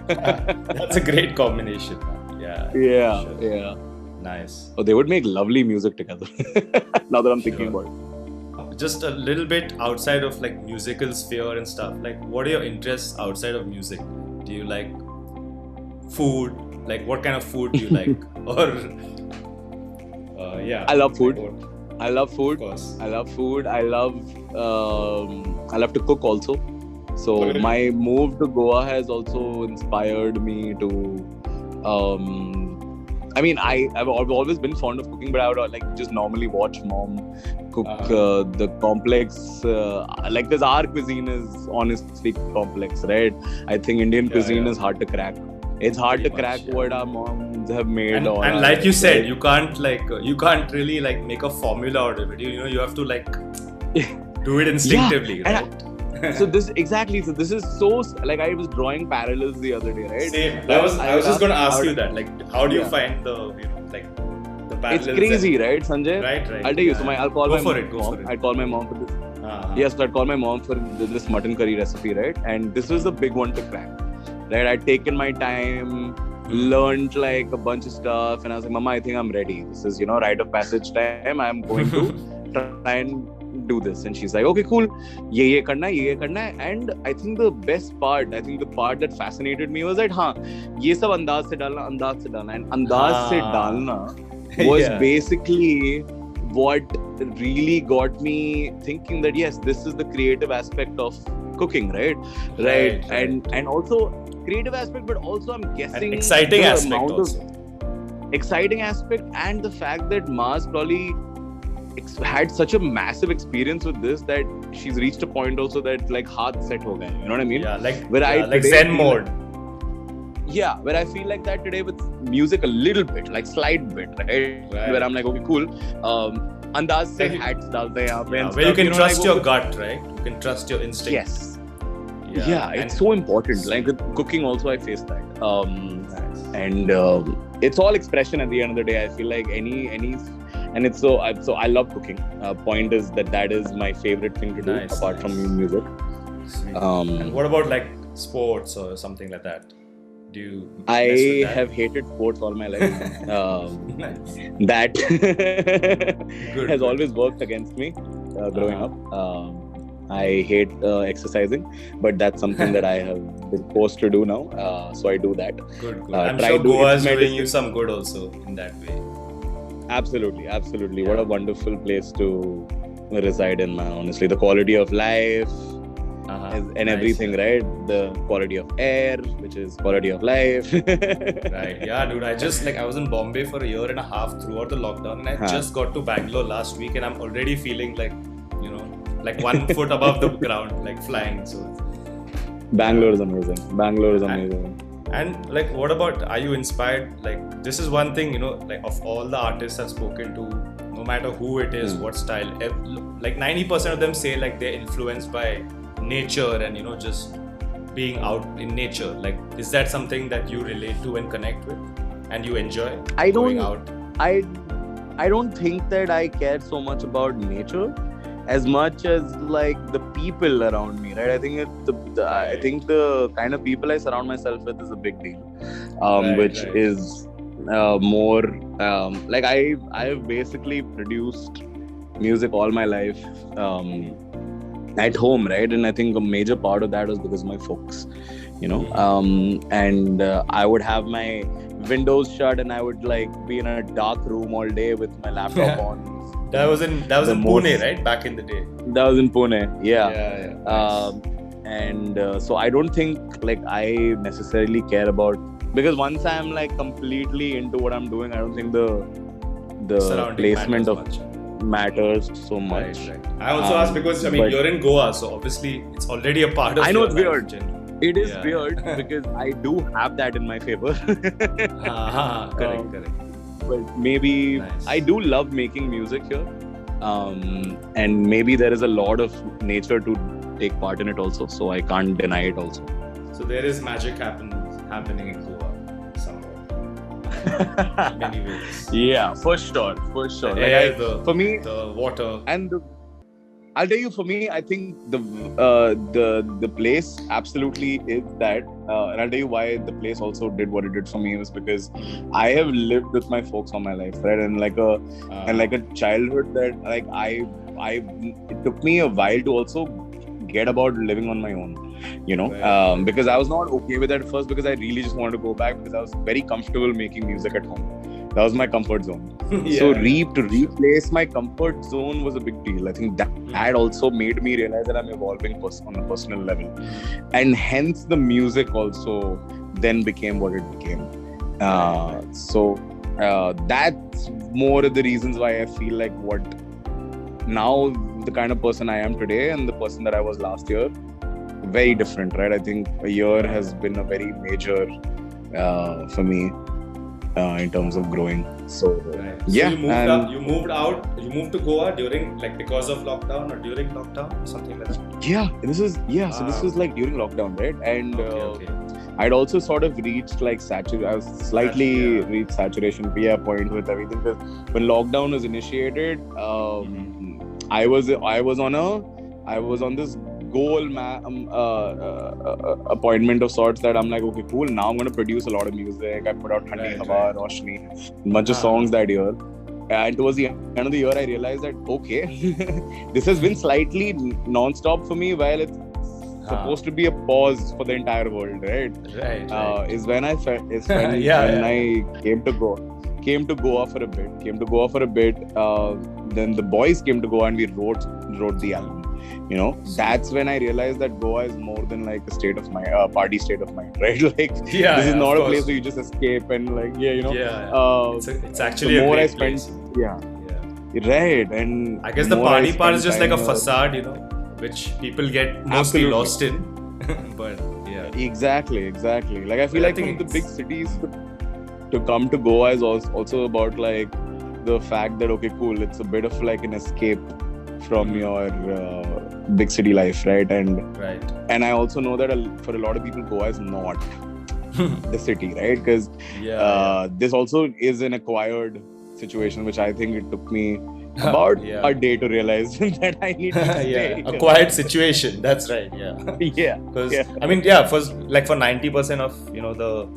That's a great combination. Yeah. Nice. Oh, they would make lovely music together. Now that I'm thinking about it. Just a little bit outside of like musical sphere and stuff. Like, what are your interests outside of music? Do you like food? Like, what kind of food do you like? Or I love food. I love food. Of course. I love food. I love to cook also. So my move to Goa has also inspired me to I've always been fond of cooking, but I would like just normally watch mom cook the complex, because our cuisine is honestly complex, right? I think Indian cuisine is hard to crack. It's hard to crack what our moms have made. And like you said, you can't really like make a formula out of it. You have to like do it instinctively, right? So this is so like I was drawing parallels the other day, right? Same. Like, I was just going to ask you that. Like, how do you Yeah. find the like the parallels? It's crazy, right, Sanjay? Right. I'll tell you. So I'll call Go my for it. mom. I call my mom for this. Uh-huh. Yes, so I'd call my mom for this mutton curry recipe, right? And this was the big one to crack, right? I'd taken my time, learned like a bunch of stuff, and I was like, Mama, I think I'm ready. This is, rite of passage time. I'm going to try and do this. And she's like, okay, cool. Ye karna hai. And I think the best part, the part that fascinated me was that, ye sab andaz se dalna. And andaz se dalna was basically what really got me thinking that yes, this is the creative aspect of cooking, right? And also creative aspect, but also I'm guessing an exciting aspect exciting aspect, and the fact that Ma's probably had such a massive experience with this that she's reached a point also that like heart set ho gaye, you know what I mean? Yeah, like Zen mode. Yeah, where I feel like that today with music a little bit, like slight bit, right? Where I'm like, okay, cool. Andaz se hats dalte hain yahan pe. Where you can trust your gut, right? You can trust your instinct. Yes. Yeah, it's so important. Like with cooking also I face that. And it's all expression at the end of the day. I feel like any and it's so I love cooking. Point is that is my favorite thing to do apart from music. And what about like sports or something like that? I have hated sports all my life. That has always worked against me growing up. I hate exercising, but that's something that I have been forced to do now. So I do that. Good. I'm sure Goa is doing you some good also in that way. Absolutely. Yeah. What a wonderful place to reside in, man. Honestly, the quality of life. And everything, right? The quality of air, which is quality of life. Right. Yeah, dude. I was in Bombay for a year and a half throughout the lockdown, and I just got to Bangalore last week, and I'm already feeling like, like 1 foot above the ground, like flying. So Bangalore is amazing. And like, what about? Are you inspired? Like, this is one thing, like of all the artists I've spoken to, no matter who it is, what style, like 90% of them say like they're influenced by nature and just being out in nature. Like, is that something that you relate to and connect with and you enjoy going out? I don't think that I care so much about nature as much as like the people around me, right? I think I think the kind of people I surround myself with is a big deal, which is more like I've basically produced music all my life at home, right? And I think a major part of that was because of my folks, and I would have my windows shut and I would like be in a dark room all day with my laptop on. That was in Pune, right? Back in the day. That was in Pune, yeah. Nice. So I don't think like I necessarily care about, because once I'm like completely into what I'm doing, I don't think the placement matters so much. Right. I also asked because you're in Goa, so obviously it's already a part of. I know it's weird. Generally. It is weird because I do have that in my favor. Correct. But maybe I do love making music here, and maybe there is a lot of nature to take part in it also, so I can't deny it also. So there is magic happening in Goa somewhere. In many ways. Yeah, for sure. The air, for me, the water, and I'll tell you, for me, I think the place absolutely is that, and I'll tell you why the place also did what it did for me was because I have lived with my folks all my life, right? And like a childhood that like it took me a while to also get about living on my own, because I was not okay with that at first, because I really just wanted to go back because I was very comfortable making music at home. That was my comfort zone. So to replace my comfort zone was a big deal. I think that also made me realize that I'm evolving on a personal level. And hence the music also then became what it became. So that's more of the reasons why I feel like now the kind of person I am today and the person that I was last year, very different, right? I think a year has been a very major for me. in terms of growing. So Right. yeah, So you moved to Goa during, like, because of lockdown or during lockdown or something like that? So this was like during lockdown, right? And Okay. I'd also sort of reached like I was slightly reached saturation point with everything, because when lockdown was initiated, I was on this goal appointment of sorts, that I'm like, okay, cool, now I'm going to produce a lot of music. I put out Thandi Hawa, Roshni, a bunch of songs that year. And towards the end of the year, I realized that, okay, this has been slightly non-stop for me, while it's supposed to be a pause for the entire world, right? Right. Is when I came to Goa for a bit. Then the boys came to Goa and we wrote the album. You know, that's when I realized that Goa is more than like a state of mind, party state of mind, right? Like, this is not a place where you just escape and like, it's actually a great place. Right. And I guess the party part is just like a facade, you know, which people get mostly lost in. But yeah, exactly. Like, I feel like from the big cities to come to Goa is also about like the fact that, okay, cool, it's a bit of like an escape from your big city life, right? And I also know that for a lot of people, Goa is not the city, right? Because this also is an acquired situation, which I think it took me about a day to realize that I need to stay. Acquired situation, that's right. Because I mean, for 90% of, you know, the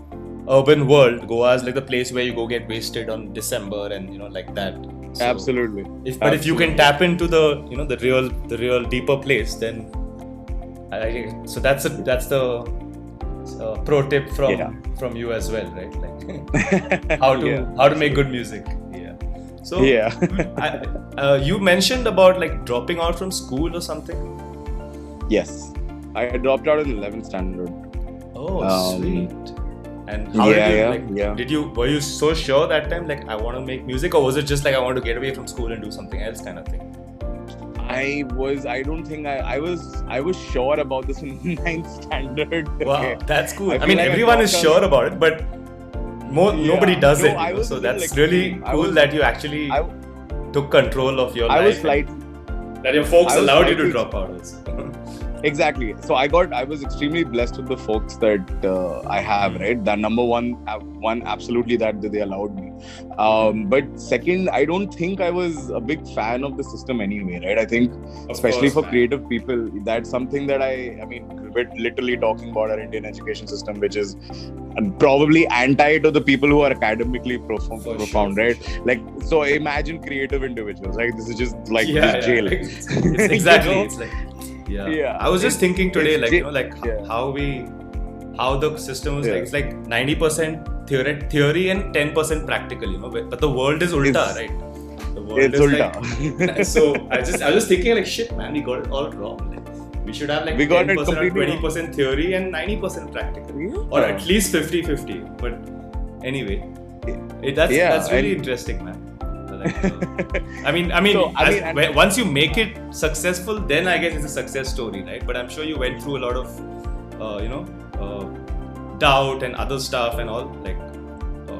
urban world, Goa is like the place where you go get wasted on December and, you know, like that. So Absolutely. If you can tap into the, you know, the real deeper place, then so that's the pro tip from you as well, right? Like how to make good music. So you mentioned about like dropping out from school or something. Yes, I dropped out in 11th standard. Oh, sweet. And how were you so sure that time, like, I want to make music, or was it just like I want to get away from school and do something else kind of thing? I was sure about this in 9th standard. Wow, that's cool. I mean, everyone is sure about it, but nobody does it. You know? So that's really cool that you actually took control of your life. That your folks allowed you to drop out also. Exactly. So I was extremely blessed with the folks that I have, right? That number one, absolutely that they allowed me. But second, I don't think I was a big fan of the system anyway, right? I think, especially for creative people, that's something that I mean, we're literally talking about our Indian education system, which is probably anti to the people who are academically profound, right? Like, so imagine creative individuals, right? This is just like this jail. It's exactly. It's like, I was just thinking today, like, you know, like how the system was like, it's like 90% theory and 10% practical, you know, but the world is ulta, right? The world is ulta. Like, so I was thinking, like, shit, man, we got it all wrong. Like, we should have like 10% or 20% theory and 90% practical, or at least 50-50. But anyway, that's really interesting, man. Once you make it successful, then I guess it's a success story, right? But I'm sure you went through a lot of doubt and other stuff and all, like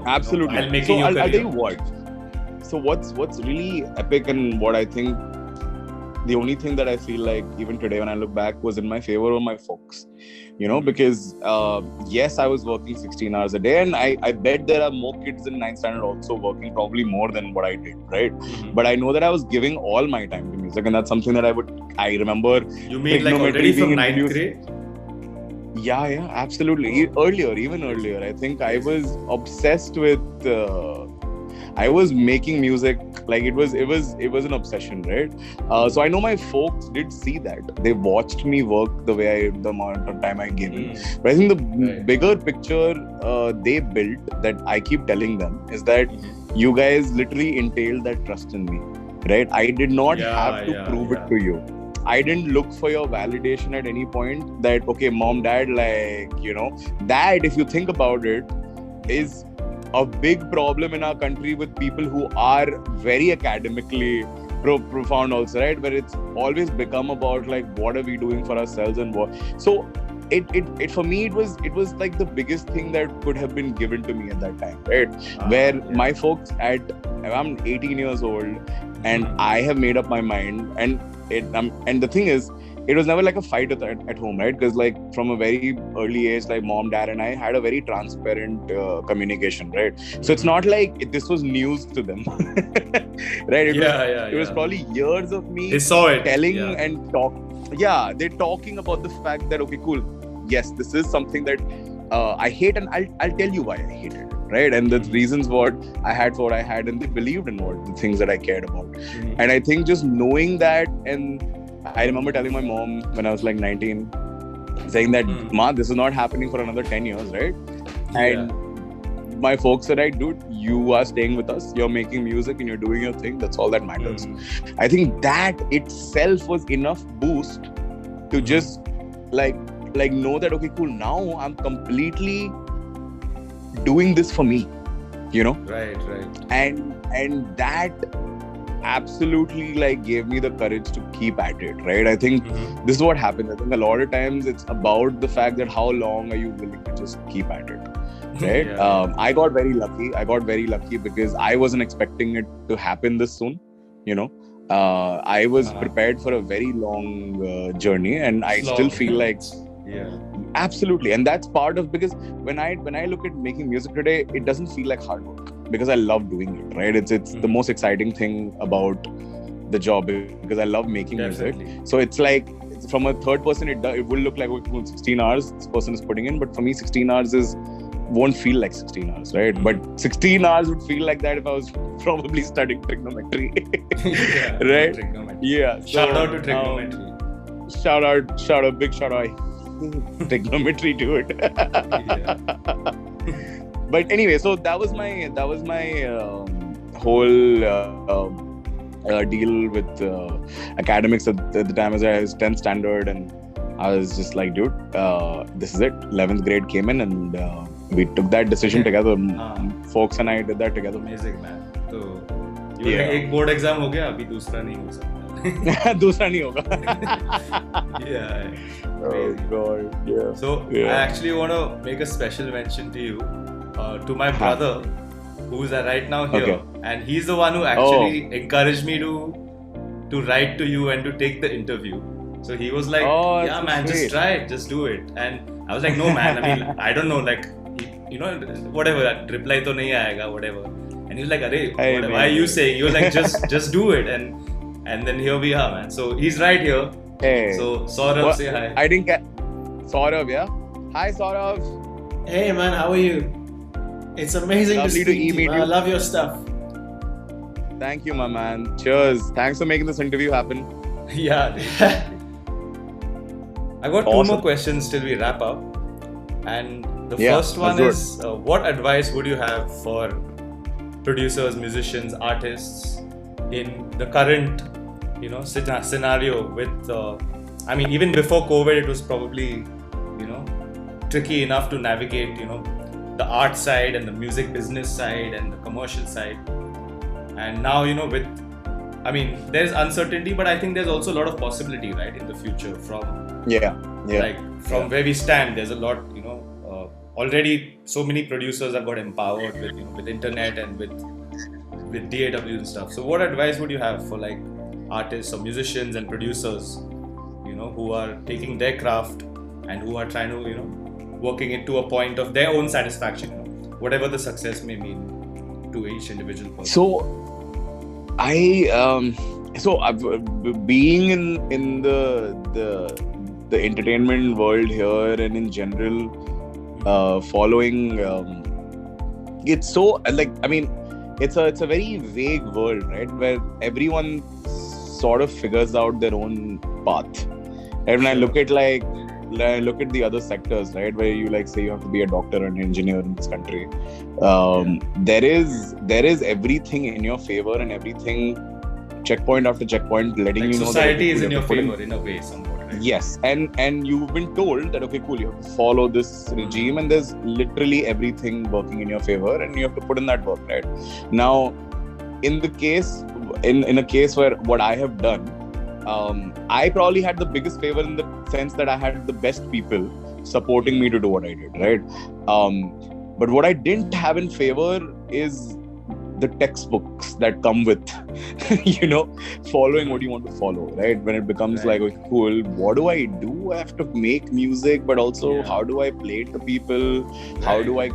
absolutely. While making your career. I'll tell you what. So what's really epic, and what I think the only thing that I feel like even today when I look back was in my favor were my folks. You know, because yes, I was working 16 hours a day, and I bet there are more kids in 9th standard also working probably more than what I did, right? But I know that I was giving all my time to music, and that's something that I remember. You mean like already from 9th grade? Yeah, absolutely. Even earlier. I think I was obsessed with. I was making music, like it was an obsession, right? So I know my folks did see that. They watched me work the amount of time I gave them. But I think the bigger picture they built, that I keep telling them, is that you guys literally entailed that trust in me, right? I did not have to prove it to you. I didn't look for your validation at any point that, okay, mom, dad, like, you know, that, if you think about it, is a big problem in our country with people who are very academically profound also, right? Where it's always become about like, what are we doing for ourselves and what. So it for me, it was like the biggest thing that could have been given to me at that time, right? Where my folks I'm 18 years old and I have made up my mind, and and the thing is, it was never like a fight at home, right? Because like from a very early age, like mom, dad and I had a very transparent communication, right? So it's not like this was news to them, right? It was probably years of me telling and they're talking about the fact that, okay, cool, yes, this is something that I hate, and I'll tell you why I hate it, right? And the reasons what I had for what I had, and they believed in the things that I cared about. And I think just knowing that, and I remember telling my mom when I was like 19, saying that, Ma, this is not happening for another 10 years, right? And my folks said, right, dude, you are staying with us, you're making music and you're doing your thing, that's all that matters. I think that itself was enough boost to just like know that, okay, cool, now I'm completely doing this for me, you know? Right. And that absolutely like gave me the courage to keep at it, right? I think this is what happens. I think a lot of times it's about the fact that how long are you willing to just keep at it, right? I got very lucky because I wasn't expecting it to happen this soon, you know. I was prepared for a very long journey, and I still feel like absolutely. And that's part of, because when I look at making music today, it doesn't feel like hard work, because I love doing it, right? It's the most exciting thing about the job, because I love making music. So it's like, from a third person, it will look like 16 hours this person is putting in, but for me 16 hours won't feel like 16 hours, right? But 16 hours would feel like that if I was probably studying trigonometry. Right? Trigonometry. Shout out to trigonometry. Shout out, big shout out. Trigonometry to it. But anyway, so that was my whole deal with academics at the time. As I was 10th standard, and I was just like, dude, this is it. 11th grade came in, and we took that decision together. Folks and I did that together. Amazing, man. So एक board exam हो गया, अभी दूसरा नहीं हो सकता. दूसरा नहीं होगा. Oh God, yeah. So I actually want to make a special mention to you, to my brother, who's right now here, and he's the one who actually encouraged me to write to you and to take the interview. So he was like, yeah, man, just try it, just do it. And I was like, no, man, I mean, I don't know, like, you know, whatever, reply to nahi aayega, whatever. And he was like, why are you saying? He was like, just do it. And then here we are, man. So he's right here. Hey. So Saurav, say hi. I didn't get Saurav, yeah? Hi, Saurav. Hey, man, how are you? It's amazing to speak to you. I love your stuff. Thank you, my man. Cheers. Thanks for making this interview happen. Yeah. I got two more questions till we wrap up. And the first one is, what advice would you have for producers, musicians, artists in the current, you know, scenario with, I mean, even before COVID, it was probably, you know, tricky enough to navigate, you know, the art side and the music business side and the commercial side. And now, you know, with, I mean, there's uncertainty, but I think there's also a lot of possibility, right, in the future from, like, from where we stand. There's a lot, you know, already so many producers have got empowered with, you know, with internet and with DAW and stuff. So what advice would you have for like artists or musicians and producers, you know, who are taking their craft and who are trying to, you know, working it to a point of their own satisfaction, you know, whatever the success may mean to each individual person? So being in the entertainment world here and in general, following, it's so like, I mean, it's a very vague world, right, where everyone sort of figures out their own path. And when I look at the other sectors, right, where you like say you have to be a doctor or an engineer in this country, there is everything in your favor and everything, checkpoint after checkpoint, letting like you know society is in your favor in a way, somewhat. Right? Yes, and you've been told that, okay, cool, you have to follow this regime, and there's literally everything working in your favor, and you have to put in that work, right? Now, in a case where what I have done, I probably had the biggest favor in the sense that I had the best people supporting me to do what I did, right? But what I didn't have in favor is the textbooks that come with, following what you want to follow, right? When it becomes like, okay, cool, what do I do? I have to make music, but also how do I play it to people? How do I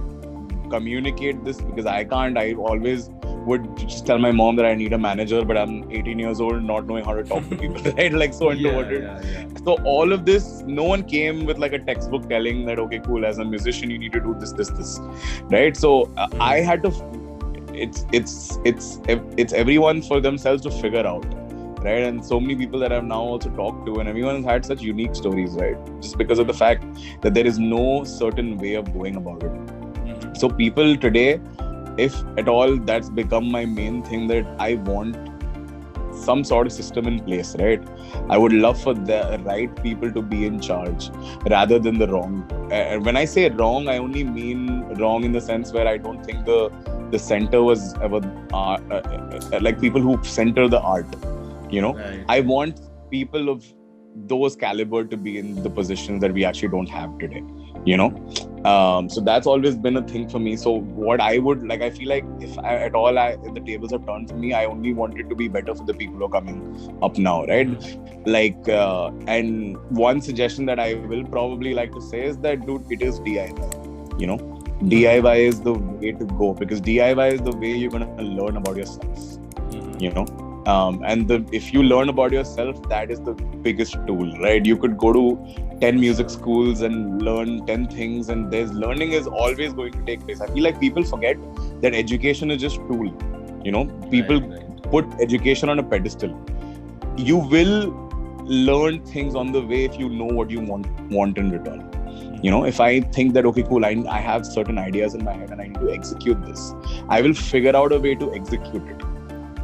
communicate this? Because I can't. I always would just tell my mom that I need a manager, but I'm 18 years old, not knowing how to talk to people, right? Like so introverted. So all of this, no one came with like a textbook telling that, okay, cool, as a musician, you need to do this, right? So I had to. It's everyone for themselves to figure out, right? And so many people that I've now also talked to, and everyone has had such unique stories, right? Just because of the fact that there is no certain way of going about it. So people today, if at all, that's become my main thing, that I want some sort of system in place, right? I would love for the right people to be in charge rather than the wrong. When I say wrong, I only mean wrong in the sense where I don't think the center was ever like people who center the art, Right. I want people of those caliber to be in the positions that we actually don't have today, so that's always been a thing for me. So what I would like, I feel like if the tables have turned for me, I only want it to be better for the people who are coming up now, right? Like and one suggestion that I will probably like to say is that, dude, it is DIY, DIY is the way to go, because DIY is the way you're going to learn about yourself, and if you learn about yourself, that is the biggest tool, right? You could go to 10 music schools and learn 10 things, and learning is always going to take place. I feel like people forget that education is just tool, people put education on a pedestal. You will learn things on the way if you know what you want in return. If I think that, okay, cool, I have certain ideas in my head and I need to execute this, I will figure out a way to execute it.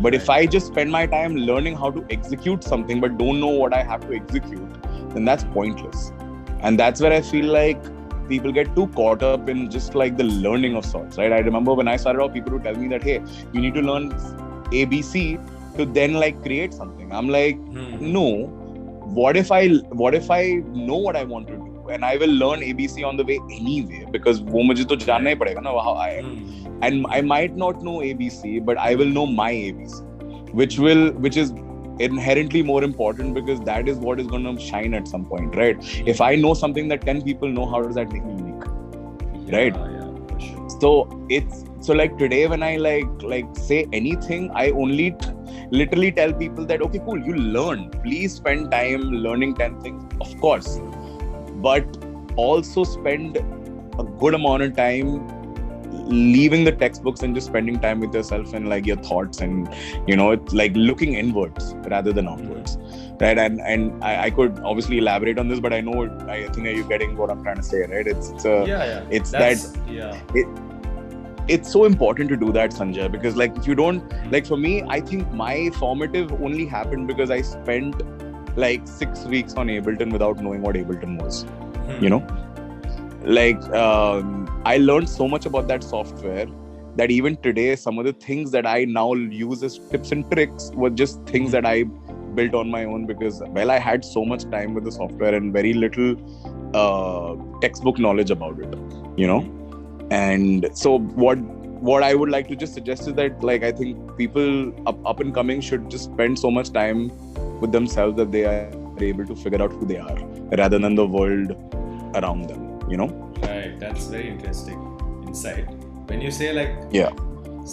But if I just spend my time learning how to execute something but don't know what I have to execute, then that's pointless. And that's where I feel like people get too caught up in just like the learning of sorts, right? I remember when I started off, people would tell me that, hey, you need to learn ABC to then like create something. I'm like, no. What if I know what I want to do? And I will learn ABC on the way anyway, because wo mujhe to janna hi padega na how I am. And I might not know ABC, but I will know my ABC, which is inherently more important, because that is what is going to shine at some point, right? If I know something that 10 people know, how does that make me unique, right? For sure. So like today when I like say anything, I only literally tell people that, okay, cool, you learn. Please spend time learning 10 things, of course. But also spend a good amount of time leaving the textbooks and just spending time with yourself and like your thoughts, and it's like looking inwards rather than outwards, right? And I could obviously elaborate on this, but I think you're getting what I'm trying to say, right? It's so important to do that, Sanjay, because like if you don't, like for me, I think my formative only happened because I spent like 6 weeks on Ableton without knowing what Ableton was, like I learned so much about that software that even today some of the things that I now use as tips and tricks were just things that I built on my own, because I had so much time with the software and very little textbook knowledge about it, and so what I would like to just suggest is that, like, I think people up and coming should just spend so much time with themselves that they are able to figure out who they are rather than the world around them, Right, that's very interesting insight. When you say like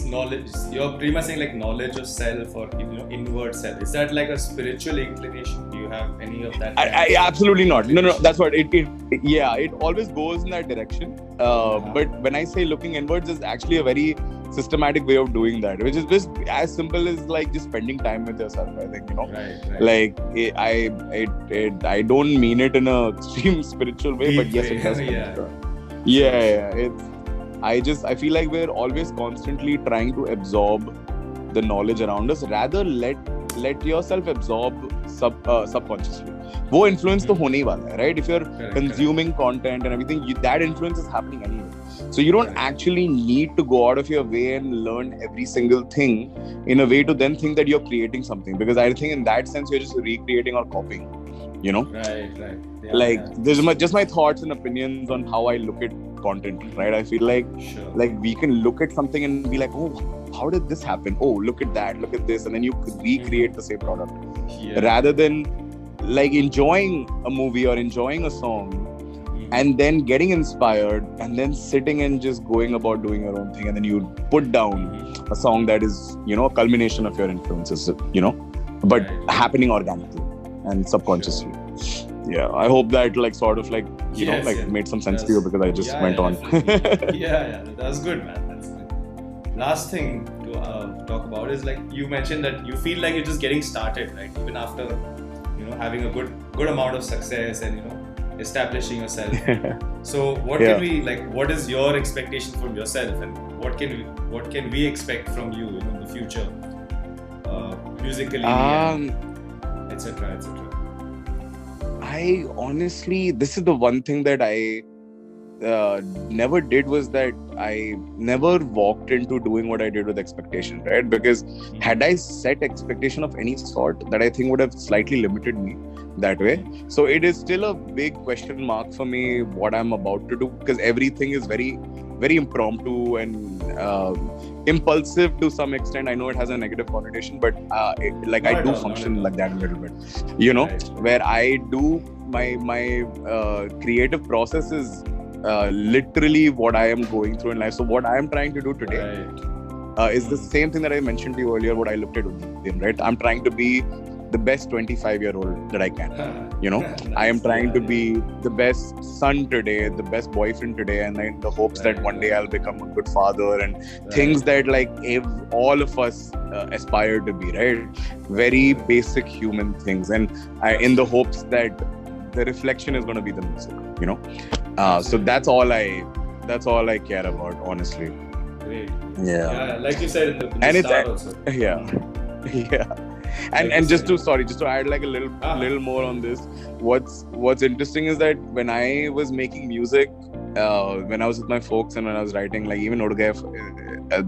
knowledge, you're pretty much saying like knowledge of self, or inward self. Is that like a spiritual inclination? Do you have any of that? I absolutely not. No, that's what it always goes in that direction. But when I say looking inwards, is actually a very systematic way of doing that, which is just as simple as like just spending time with yourself. I think Right. Like I don't mean it in a extreme spiritual way, but yes, it does. It's I feel like we're always constantly trying to absorb the knowledge around us. Rather let yourself absorb subconsciously. वो influence तो होने ही वाला है, right? If you're consuming content and everything, that influence is happening anyway. So you don't actually need to go out of your way and learn every single thing in a way to then think that you're creating something. Because I think in that sense, you're just recreating or copying. you know. Right. Yeah, Like yeah. there's just my thoughts and opinions on how I look at content, right? I feel like Sure. like we can look at something and be like, oh, how did this happen? Oh, look at that, look at this, and then you recreate the same product, Yeah. rather than like enjoying a movie or enjoying a song and then getting inspired and then sitting and just going about doing your own thing, and then you put down a song that is, you know, a culmination of your influences, you know, but Right. happening organically and subconsciously. Yeah, I hope that like sort of like, you know, Yes, like yeah. made some sense Yes. to you, because I just went on. Definitely. yeah, that was good, man. That's good. Last thing to talk about is like you mentioned that you feel like you're just getting started, right? Even after, you know, having a good amount of success and, you know, establishing yourself. So what Yeah. can we like? What is your expectation from yourself, and what can we expect from you, you know, in the future, musically, etc. I honestly, this is the one thing that I never did, was that I never walked into doing what I did with expectation, right? Because had I set expectation of any sort, that I think would have slightly limited me that way. So it is still a big question mark for me what I'm about to do, because everything is very, very impromptu and impulsive to some extent. I know it has a negative connotation, but I do function like that a little bit, you know, Right. where I do my creative process is literally what I am going through in life. So what I am trying to do today Right. is the same thing that I mentioned to you earlier, what I looked at with him, right? I'm trying to be the best 25-year-old that I can, you know. I am trying to be the best son today, the best boyfriend today, and in the hopes that one day I'll become a good father, and things that like all of us aspire to be, right? Very basic human things, and in the hopes that the reflection is going to be the music, you know. So that's all I care about, honestly. Great. Yeah. Like you said in the And it's start also. yeah. And Like you just said. to add like a little more on this, what's interesting is that when I was making music, when I was with my folks and when I was writing, like even Nucleya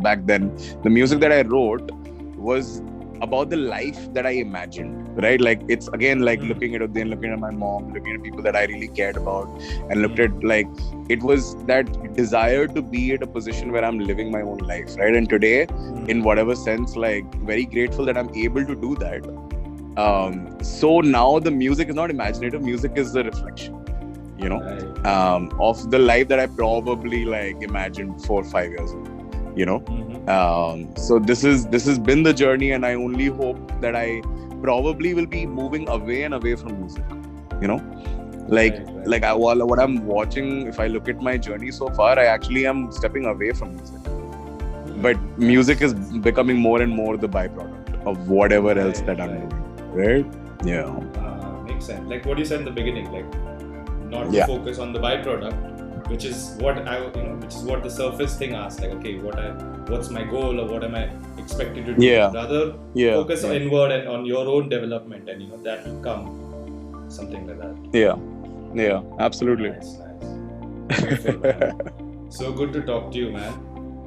back then, the music that I wrote was about the life that I imagined, right? Like it's again like looking at my mom, looking at people that I really cared about, and looked at like it was that desire to be at a position where I'm living my own life, right? And today, in whatever sense, like very grateful that I'm able to do that. So now the music is not imaginative, music is the reflection, you know, of the life that I probably like imagined 4 or 5 years ago, you know. So this has been the journey, and I only hope that I probably will be moving away and away from music, you know. Like what I'm watching, if I look at my journey so far, I actually am stepping away from music, but music is becoming more and more the byproduct of whatever else that I'm doing, right? Yeah. Makes sense. Like what you said in the beginning, like not to focus on the byproduct, which is what the surface thing asks, like, okay, what's my goal, or what am I expected to do? Rather focus inward and on your own development, and you know that will come, something like that. Yeah, absolutely. Nice. Beautiful, man. So good to talk to you, man.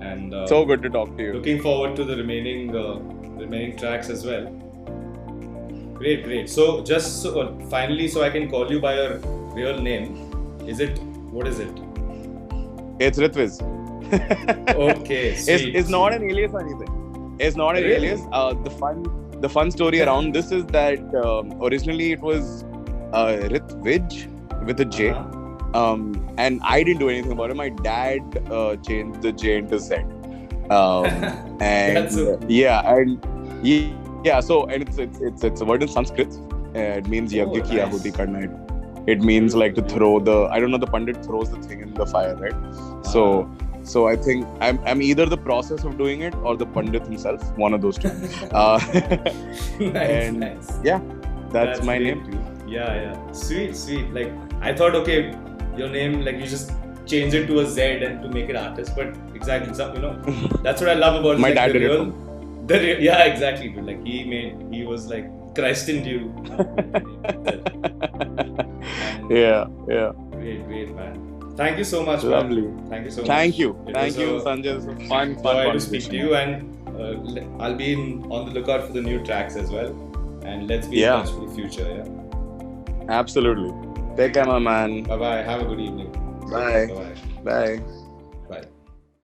And so good to talk to you. Looking forward to the remaining tracks as well. Great. So just finally, so I can call you by your real name. What is it? It's Ritviz. Okay, sweet. It's not an alias or anything. It's not an alias. The fun story around this is that originally it was Ritviz with a J. And I didn't do anything about it. My dad changed the J into Z. And so it's a word in Sanskrit. It means yagya ki ahuti karna. It means like to throw the pandit throws the thing in the fire, right? So I think I'm either the process of doing it or the pandit himself, one of those two. Nice. Yeah, that's my name. Yeah. Sweet. Like I thought, okay, your name, like you just change it to a Z and to make it artist, but exactly, you know, that's what I love about my like, dad did it. Yeah, exactly, dude. Like he was like Christ in you. Yeah. Great, man. Thank you so much. Lovely. Man. Thank you so much. Thank you, Sanjay. It was fun to speak to you, and I'll be on the lookout for the new tracks as well. And let's be in touch for the future. Yeah. Absolutely. Take care, my man. Bye bye. Have a good evening. Bye. Bye. Bye.